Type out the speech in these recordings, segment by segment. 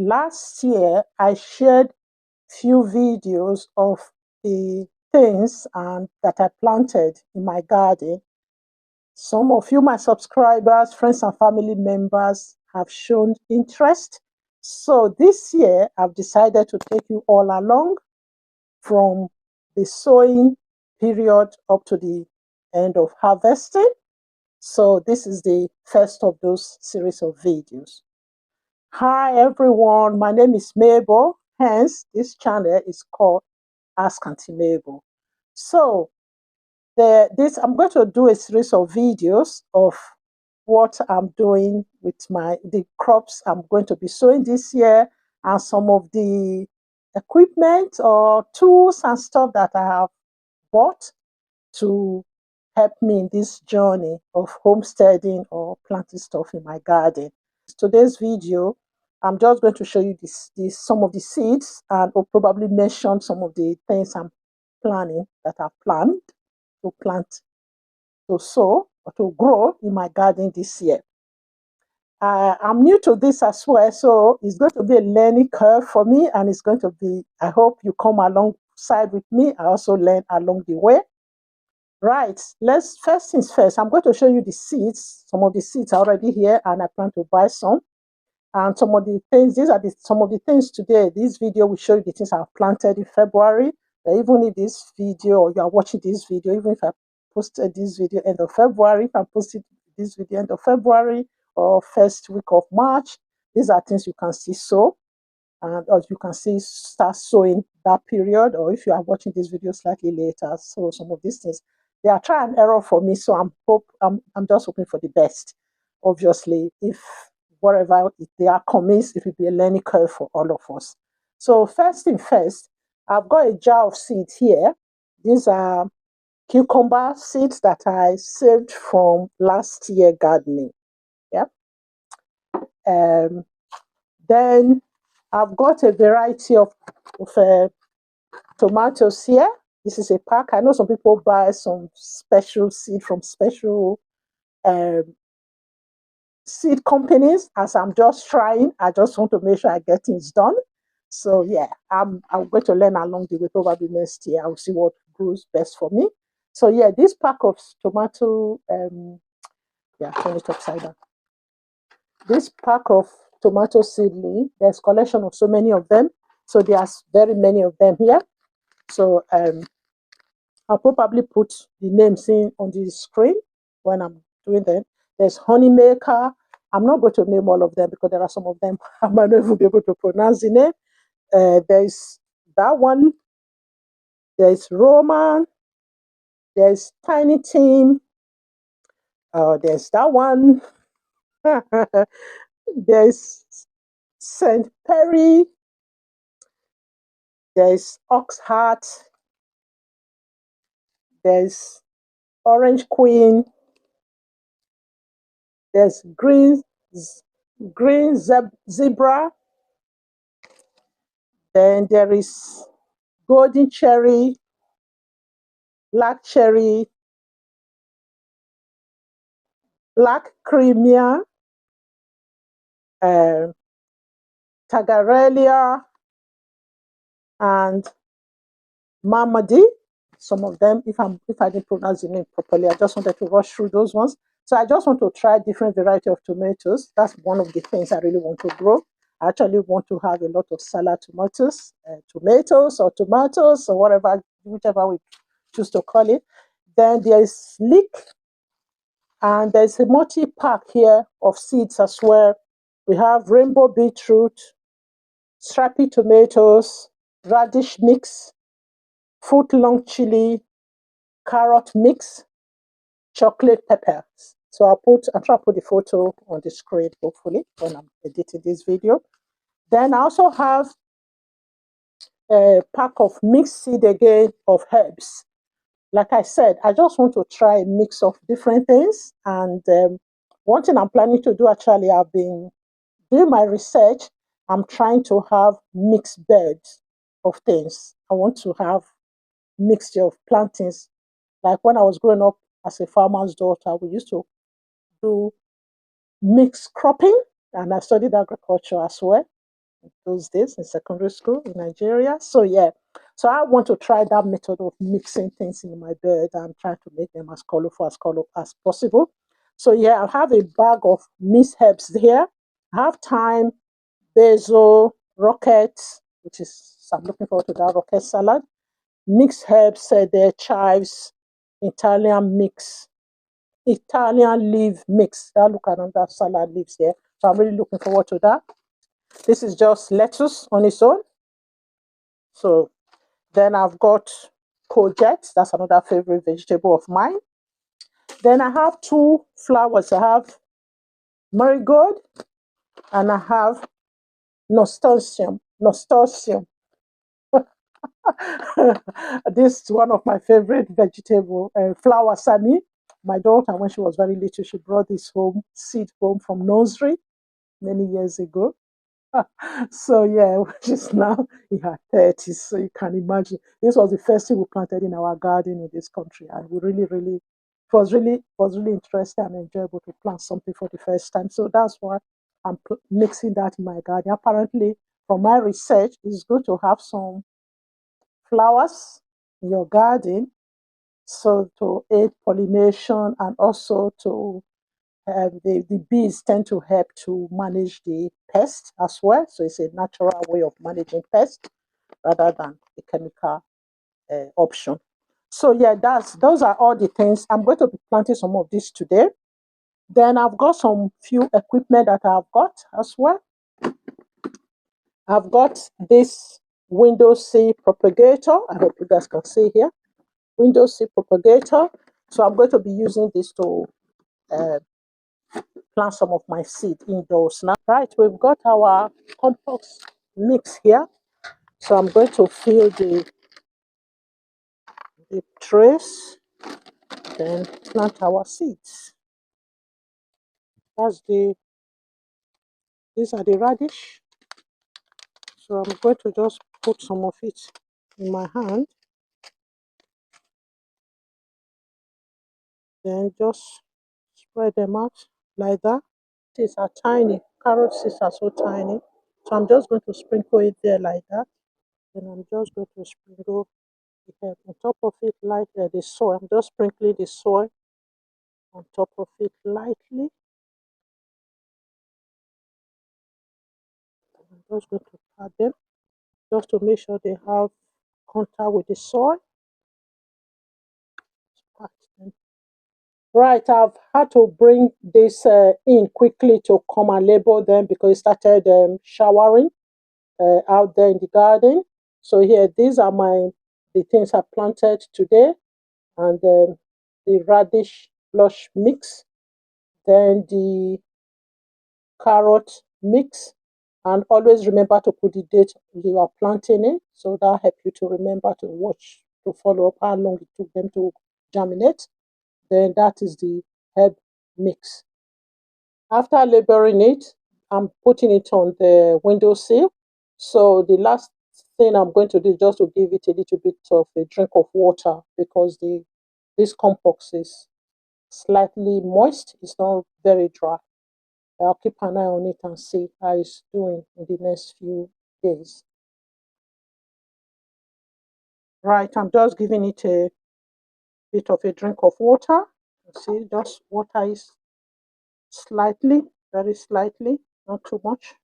Last year, I shared few videos of the things that I planted in my garden. Some of you, my subscribers, friends, and family members, have shown interest. So this year, I've decided to take you all along from the sowing period up to the end of harvesting. So this is the first of those series of videos. Hi everyone, my name is Mabel. Hence, this channel is called Ask Auntie Mabel. So I'm going to do a series of videos of what I'm doing with the crops I'm going to be sowing this year, and some of the equipment or tools and stuff that I have bought to help me in this journey of homesteading or planting stuff in my garden. Today's video, I'm just going to show you some of the seeds, and I'll probably mention some of the things I'm planning that I've planned to plant, to sow, or to grow in my garden this year. I'm new to this as well, so it's going to be a learning curve for me, and it's going to be, I hope you come alongside with me. I also learn along the way. Right, first things first, I'm going to show you the seeds. Some of the seeds are already here, and I plan to buy some. And some of the things, some of the things today. This video will show you the things I've planted in February. Even if this video, or you are watching this video, even if I posted this video end of February, if I posted this video end of February or first week of March, these are things you can see sow, and or you can see start sowing that period, or if you are watching this video slightly later. So some of these things, they are try and error for me. So I'm just hoping for the best. Obviously, if whatever they are commits, it will be a learning curve for all of us. So first thing first, I've got a jar of seeds here. These are cucumber seeds that I saved from last year gardening. Yeah. Then I've got a variety of tomatoes here. This is a pack. I know some people buy some special seed from special seed companies. As I'm just trying, I just want to make sure I get things done. So yeah, I'm going to learn along the way. Probably next year I'll see what grows best for me. So yeah, this pack of tomato, yeah, turn it upside down. This pack of tomato seedling, there's collection of so many of them. So there's very many of them here. So I'll probably put the names in on the screen when I'm doing them. There's honey maker. I'm not going to name all of them because there are some of them I might not even be able to pronounce the name. There's that one. There's Roman. There's Tiny Tim. There's that one. There's St. Perry. There's Oxheart. There's Orange Queen. There's green zebra. Then there is golden cherry, black cherry, black cremia, Tagarelia, and Mamadi. Some of them, if I didn't pronounce the name properly, I just wanted to rush through those ones. So I just want to try different variety of tomatoes. That's one of the things I really want to grow. I actually want to have a lot of salad tomatoes, or tomatoes, or whatever, whichever we choose to call it. Then there's leek, and there's a multi-pack here of seeds as well. We have rainbow beetroot, stripy tomatoes, radish mix, foot-long chili, carrot mix, chocolate peppers. So I'm trying to put the photo on the screen, hopefully, when I'm editing this video. Then I also have a pack of mixed seed again of herbs. Like I said, I just want to try a mix of different things. And one thing I'm planning to do, actually, I've been doing my research. I'm trying to have mixed beds of things. I want to have mixture of plantings. Like when I was growing up as a farmer's daughter, we used to do mixed cropping, and I studied agriculture as well. those days in secondary school in Nigeria. So yeah, so I want to try that method of mixing things in my bed and try to make them as colorful as possible. So yeah, I have a bag of mixed herbs here. I have thyme, basil, rocket, which is so I'm looking forward to that rocket salad. Mixed herbs, there chives, Italian mix, Italian leaf mix. That look at that salad leaves here. So I'm really looking forward to that. This is just lettuce on its own. So then I've got courgette. That's another favorite vegetable of mine. Then I have two flowers. I have marigold and I have nasturtium. Nasturtium. This is one of my favorite vegetable flowers. Sammy, my daughter, when she was very little, she brought this seed home from nursery many years ago. So yeah, which is now in her 30s. So you can imagine this was the first thing we planted in our garden in this country, and we really interesting and enjoyable to plant something for the first time. So that's why I'm mixing that in my garden. Apparently, from my research, it's good to have some flowers in your garden, so to aid pollination and also to the bees tend to help to manage the pest as well. So it's a natural way of managing pest rather than a chemical option. So yeah, those are all the things. I'm going to be planting some of this today. Then I've got some few equipment that I've got as well. I've got this Windowsill propagator. I hope you guys can see here. Windowsill propagator. So I'm going to be using this to uh, plant some of my seed indoors now. Right, we've got our compost mix here. So I'm going to fill the trays, then plant our seeds. These are the radish. So I'm going to just put some of it in my hand. Then just spread them out like that. These are tiny. Carrot seeds are so tiny. So I'm just going to sprinkle it there like that. Then I'm just going to sprinkle on top of it lightly the soil. I'm just sprinkling the soil on top of it lightly. I'm just going to pat them just to make sure they have contact with the soil. Pat them. Right, I've had to bring this in quickly to come and label them because it started showering out there in the garden. So here, these are the things I planted today, and the radish lush mix, then the carrot mix, and always remember to put the date you are planting it, so that help you to remember to watch to follow up how long it took them to germinate. Then that is the herb mix. After labeling it, I'm putting it on the windowsill. So the last thing I'm going to do is just to give it a little bit of a drink of water because this compost is slightly moist. It's not very dry. I'll keep an eye on it and see how it's doing in the next few days. Right, I'm just giving it a bit of a drink of water. See, just water is slightly, very slightly, not too much.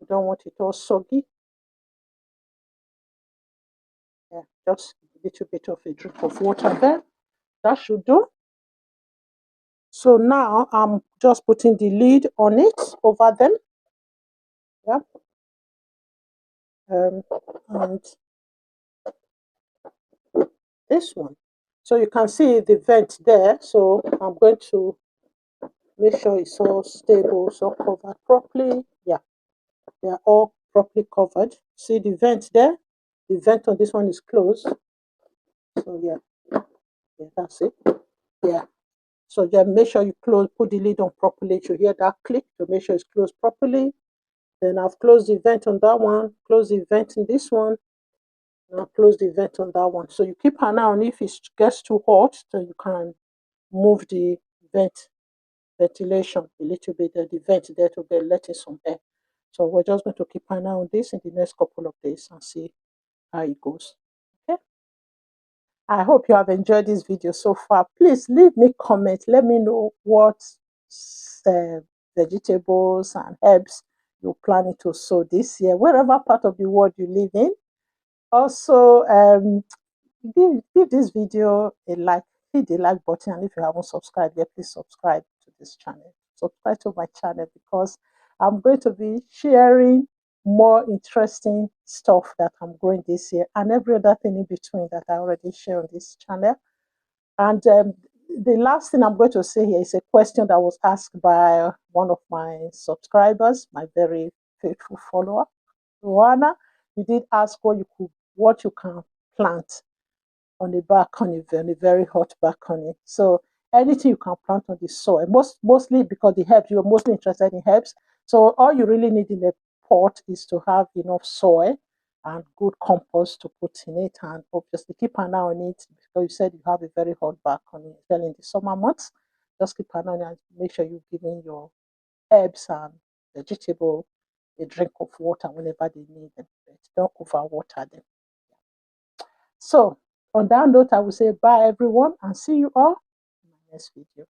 You don't want it all soggy. Yeah, just a little bit of a drink of water there. That should do. So now I'm just putting the lid on it over them. Yeah. And this one. So you can see the vent there. So I'm going to make sure it's all stable, so covered properly. Yeah, they are all properly covered. See the vent there? The vent on this one is closed. So yeah, that's it. Yeah. So just make sure you put the lid on properly to hear that click to make sure it's closed properly. Then I've closed the vent on that one, close the vent in this one, and I'll close the vent on that one. So you keep an eye on if it gets too hot, so you can move the ventilation a little bit, the vent there to get letting some air. So we're just going to keep an eye on this in the next couple of days and see how it goes. Okay. I hope you have enjoyed this video so far. Please leave me comment. Let me know what uh, vegetables and herbs you're planning to sow this year, wherever part of the world you live in. Also, give this video a like, hit the like button, and if you haven't subscribed yet, please subscribe to this channel. Subscribe to my channel because I'm going to be sharing more interesting stuff that I'm growing this year and every other thing in between that I already share on this channel. And the last thing I'm going to say here is a question that was asked by one of my subscribers, my very faithful follower, Roana. You did ask what you can plant on the balcony, on a very hot balcony. So anything you can plant on the soil, mostly because the herbs, you're mostly interested in herbs. So all you really need in a pot is to have enough soil and good compost to put in it, and obviously keep an eye on it because you said you have a very hot balcony, especially in the summer months. Just keep an eye on it and make sure you're giving your herbs and vegetable a drink of water whenever they need them. Don't overwater them. So, on that note, I will say bye everyone and see you all in my next video.